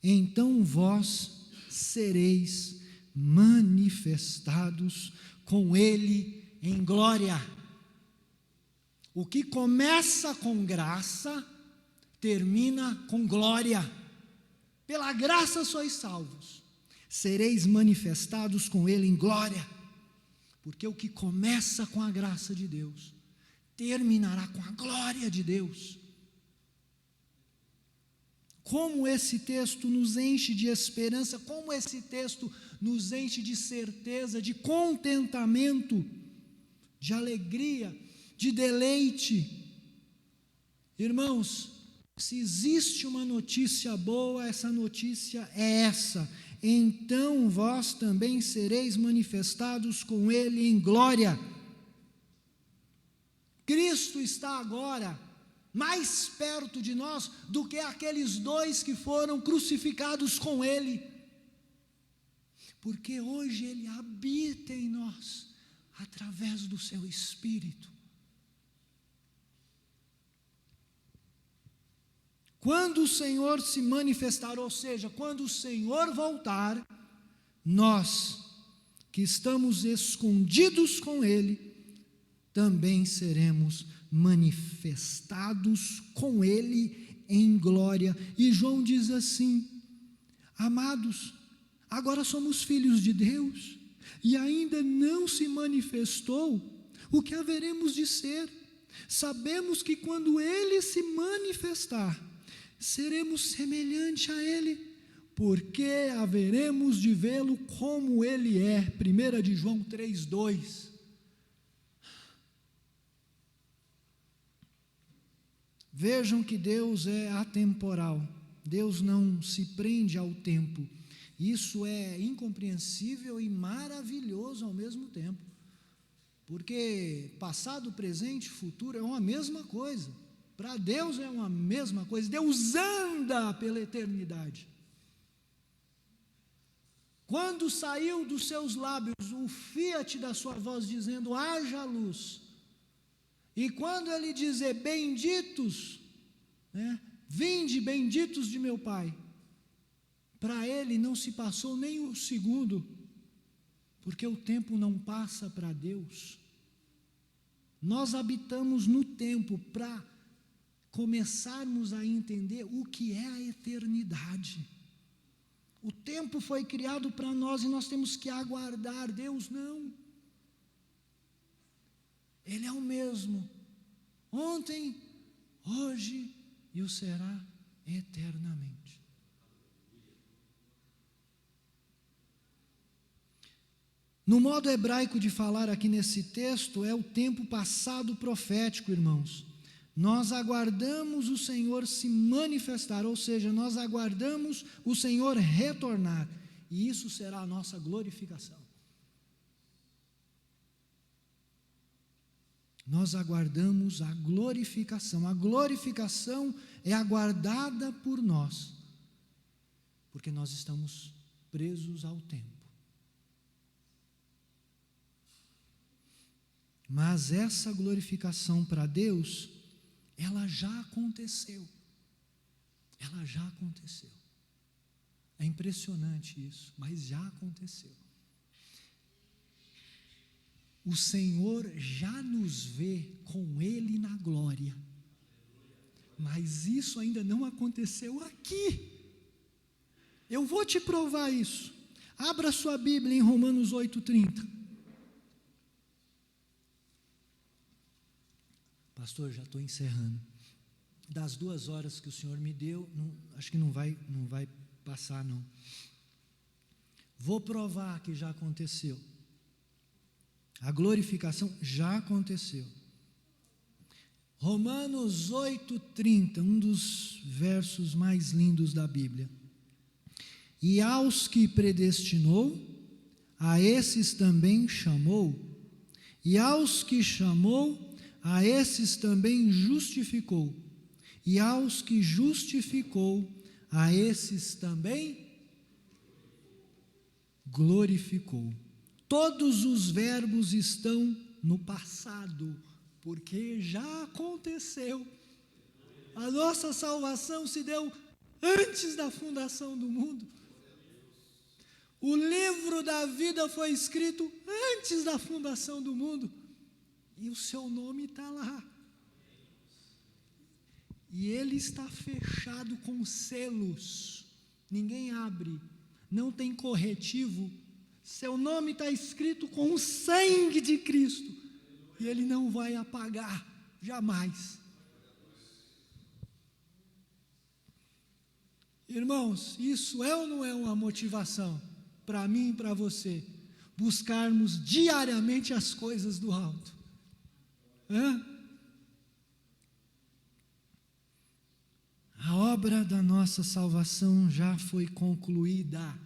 então vós sereis manifestados com Ele em glória. O que começa com graça, termina com glória. Pela graça sois salvos, sereis manifestados com Ele em glória. Porque o que começa com a graça de Deus, terminará com a glória de Deus. Como esse texto nos enche de esperança, como esse texto nos enche de certeza, de contentamento, de alegria, de deleite. Irmãos, se existe uma notícia boa, essa notícia é essa: então vós também sereis manifestados com Ele em glória. Cristo está agora mais perto de nós do que aqueles dois que foram crucificados com Ele, porque hoje Ele habita em nós, através do Seu Espírito. Quando o Senhor se manifestar, ou seja, quando o Senhor voltar, nós que estamos escondidos com Ele, também seremos manifestados com Ele em glória. E João diz assim: amados, agora somos filhos de Deus, e ainda não se manifestou o que haveremos de ser. Sabemos que quando Ele se manifestar, seremos semelhante a Ele, porque haveremos de vê-lo como Ele é. 1 de João 3:2. Vejam que Deus é atemporal, Deus não se prende ao tempo. Isso é incompreensível e maravilhoso ao mesmo tempo, porque passado, presente e futuro é uma mesma coisa. Para Deus é uma mesma coisa. Deus anda pela eternidade. Quando saiu dos seus lábios o fiat da sua voz dizendo: haja luz, e quando Ele dizer: benditos, vinde benditos de meu Pai, para Ele não se passou nem um segundo, porque o tempo não passa para Deus. Nós habitamos no tempo para começarmos a entender o que é a eternidade. O tempo foi criado para nós e nós temos que aguardar. Deus não. Ele é o mesmo, ontem, hoje e o será eternamente. No modo hebraico de falar aqui nesse texto, é o tempo passado profético, irmãos. Nós aguardamos o Senhor se manifestar, ou seja, nós aguardamos o Senhor retornar, e isso será a nossa glorificação. Nós aguardamos a glorificação é aguardada por nós, porque nós estamos presos ao tempo. Mas essa glorificação para Deus, ela já aconteceu. Ela já aconteceu. É impressionante isso, mas já aconteceu. O Senhor já nos vê com Ele na glória, mas isso ainda não aconteceu aqui. Eu vou te provar isso. Abra sua Bíblia em Romanos 8:30. Pastor, já estou encerrando. Das 2 horas que o Senhor me deu, acho que não vai passar não. Vou provar que já aconteceu. A glorificação já aconteceu. Romanos 8:30, um dos versos mais lindos da Bíblia. E aos que predestinou, a esses também chamou. E aos que chamou, a esses também justificou. E aos que justificou, a esses também glorificou. Todos os verbos estão no passado, porque já aconteceu. A nossa salvação se deu antes da fundação do mundo. O livro da vida foi escrito antes da fundação do mundo. e o seu nome está lá. E ele está fechado com selos, ninguém abre, não tem corretivo, seu nome está escrito com o sangue de Cristo, e ele não vai apagar, jamais. Irmãos, isso é ou não é uma motivação para mim e para você, buscarmos diariamente as coisas do alto? A obra da nossa salvação já foi concluída.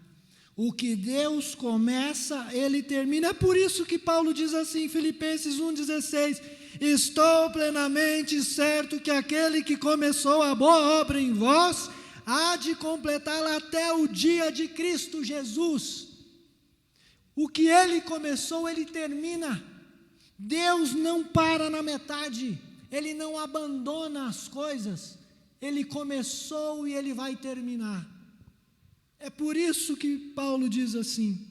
O que Deus começa, Ele termina. É por isso que Paulo diz assim em Filipenses 1,16: estou plenamente certo que aquele que começou a boa obra em vós, há de completá-la até o dia de Cristo Jesus. O que Ele começou, Ele termina. Deus não para na metade, Ele não abandona as coisas. Ele começou e Ele vai terminar. É por isso que Paulo diz assim: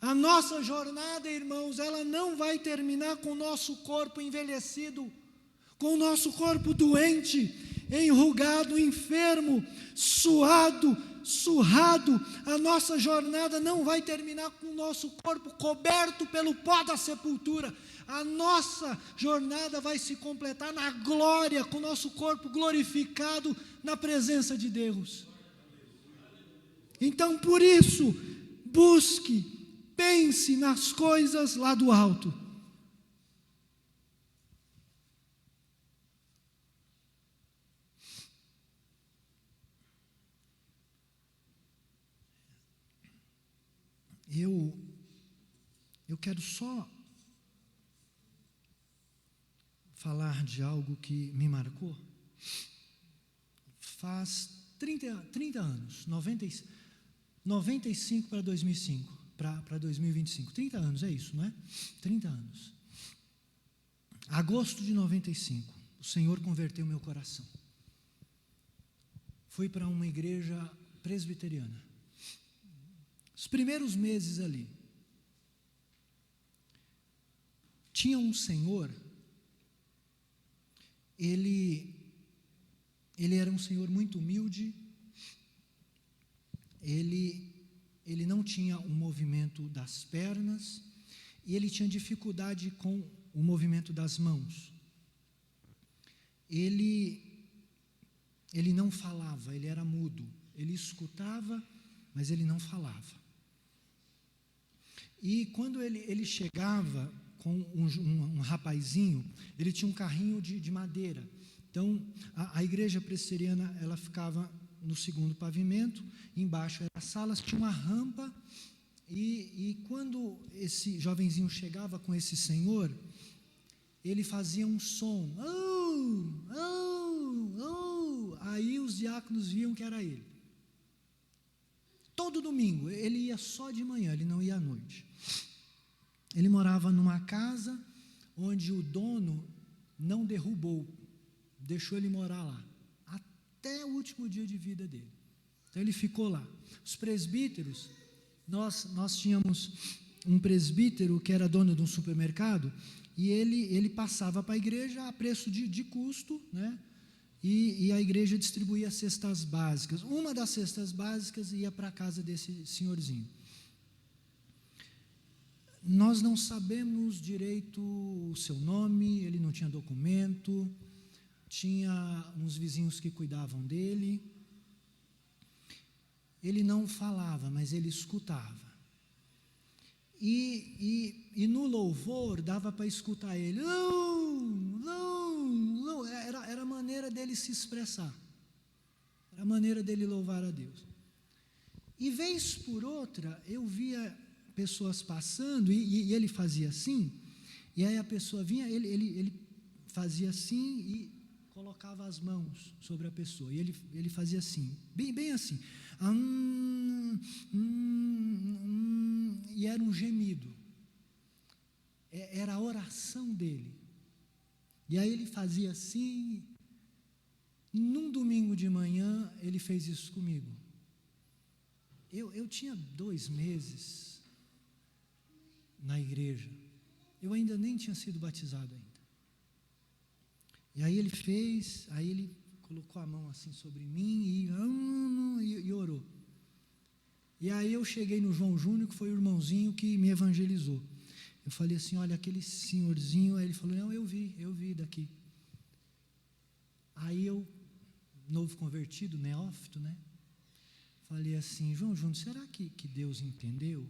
a nossa jornada, irmãos, ela não vai terminar com o nosso corpo envelhecido, com o nosso corpo doente, enrugado, enfermo, suado, surrado. A nossa jornada não vai terminar com o nosso corpo coberto pelo pó da sepultura. A nossa jornada vai se completar na glória, com o nosso corpo glorificado na presença de Deus. Então, por isso, busque, pense nas coisas lá do alto. Eu quero só falar de algo que me marcou. Faz 30 anos, 95 para 2005, para 2025. 30 anos, é isso, não é? 30 anos. Agosto de 95, o Senhor converteu meu coração. Fui para uma igreja presbiteriana. Os primeiros meses ali, tinha um senhor, ele era um senhor muito humilde, ele não tinha o movimento das pernas, e ele tinha dificuldade com o movimento das mãos. Ele não falava, ele era mudo, ele escutava, mas ele não falava. E quando ele chegava com um rapazinho, ele tinha um carrinho de madeira. Então, a igreja presbiteriana, ela ficava no segundo pavimento, embaixo eram as salas, tinha uma rampa, e quando esse jovenzinho chegava com esse senhor, ele fazia um som, aí os diáconos viam que era ele. Todo domingo, ele ia só de manhã, ele não ia à noite. Ele morava numa casa onde o dono não derrubou, deixou ele morar lá, até o último dia de vida dele. Então ele ficou lá. Os presbíteros, nós tínhamos um presbítero que era dono de um supermercado, e ele passava para a igreja a preço de custo, né? E a igreja distribuía cestas básicas. Uma das cestas básicas ia para a casa desse senhorzinho. Nós não sabemos direito o seu nome, ele não tinha documento, tinha uns vizinhos que cuidavam dele. Ele não falava, mas ele escutava. E no louvor dava para escutar ele. Era a maneira dele se expressar. Era a maneira dele louvar a Deus. E vez por outra, eu via pessoas passando, e ele fazia assim, e aí a pessoa vinha, ele fazia assim e colocava as mãos sobre a pessoa, e ele fazia assim, bem assim, e era um gemido, era a oração dele, e aí ele fazia assim. Num domingo de manhã, ele fez isso comigo. Eu tinha 2 meses na igreja, Eu ainda nem tinha sido batizado ainda. E aí ele fez, aí ele colocou a mão assim sobre mim e orou. E aí eu cheguei no João Júnior, que foi o irmãozinho que me evangelizou. Eu falei assim, olha, aquele senhorzinho, aí ele falou, não, eu vi daqui. Aí eu, novo convertido, neófito, né? Falei assim, João Júnior, será que Deus entendeu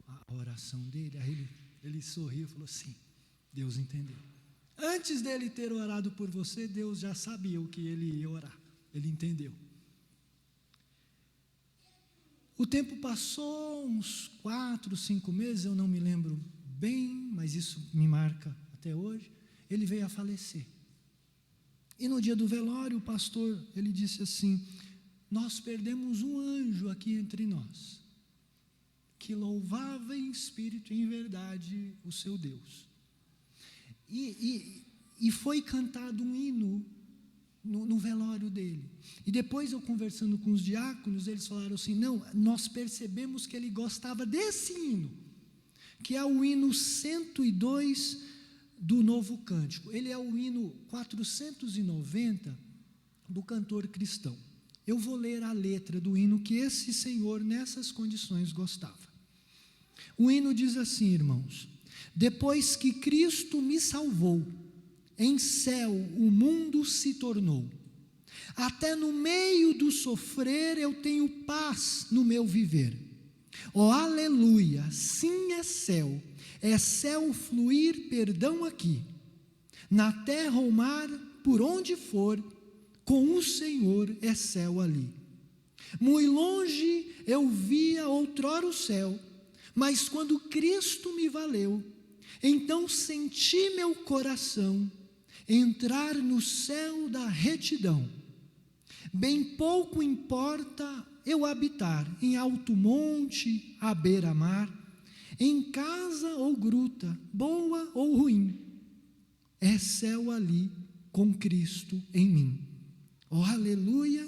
a oração dele? Aí ele sorriu e falou, sim, Deus entendeu. Antes dele ter orado por você, Deus já sabia o que ele ia orar. Ele entendeu. O tempo passou, uns 4, 5 meses, eu não me lembro bem, mas isso me marca até hoje. Ele veio a falecer. E no dia do velório, o pastor, ele disse assim, nós perdemos um anjo aqui entre nós, que louvava em espírito e em verdade o seu Deus. E foi cantado um hino no velório dele. E depois eu conversando com os diáconos, eles falaram assim, não, nós percebemos que ele gostava desse hino, que é o hino 102 do Novo Cântico. Ele é o hino 490 do cantor cristão. Eu vou ler a letra do hino que esse senhor, nessas condições, gostava. O hino diz assim, irmãos, depois que Cristo me salvou, em céu o mundo se tornou. Até no meio do sofrer eu tenho paz no meu viver. Oh, aleluia, sim é céu fluir perdão aqui. Na terra ou mar, por onde for, com o Senhor é céu ali. Muito longe eu via outrora o céu, mas quando Cristo me valeu, então senti meu coração entrar no céu da retidão. Bem pouco importa eu habitar em alto monte, à beira-mar, em casa ou gruta, boa ou ruim, é céu ali com Cristo em mim. Oh, aleluia,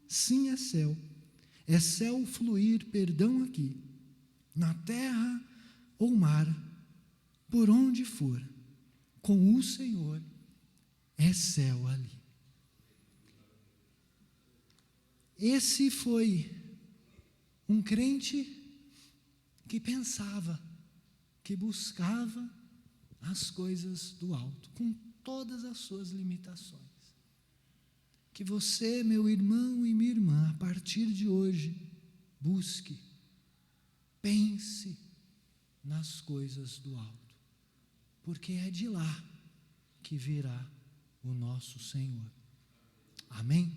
sim é céu fluir perdão aqui, na terra ou mar, por onde for, com o Senhor é céu ali. Esse foi um crente que pensava, que buscava as coisas do alto, com todas as suas limitações. Que você, meu irmão e minha irmã, a partir de hoje, busque, pense nas coisas do alto, porque é de lá que virá o nosso Senhor. Amém?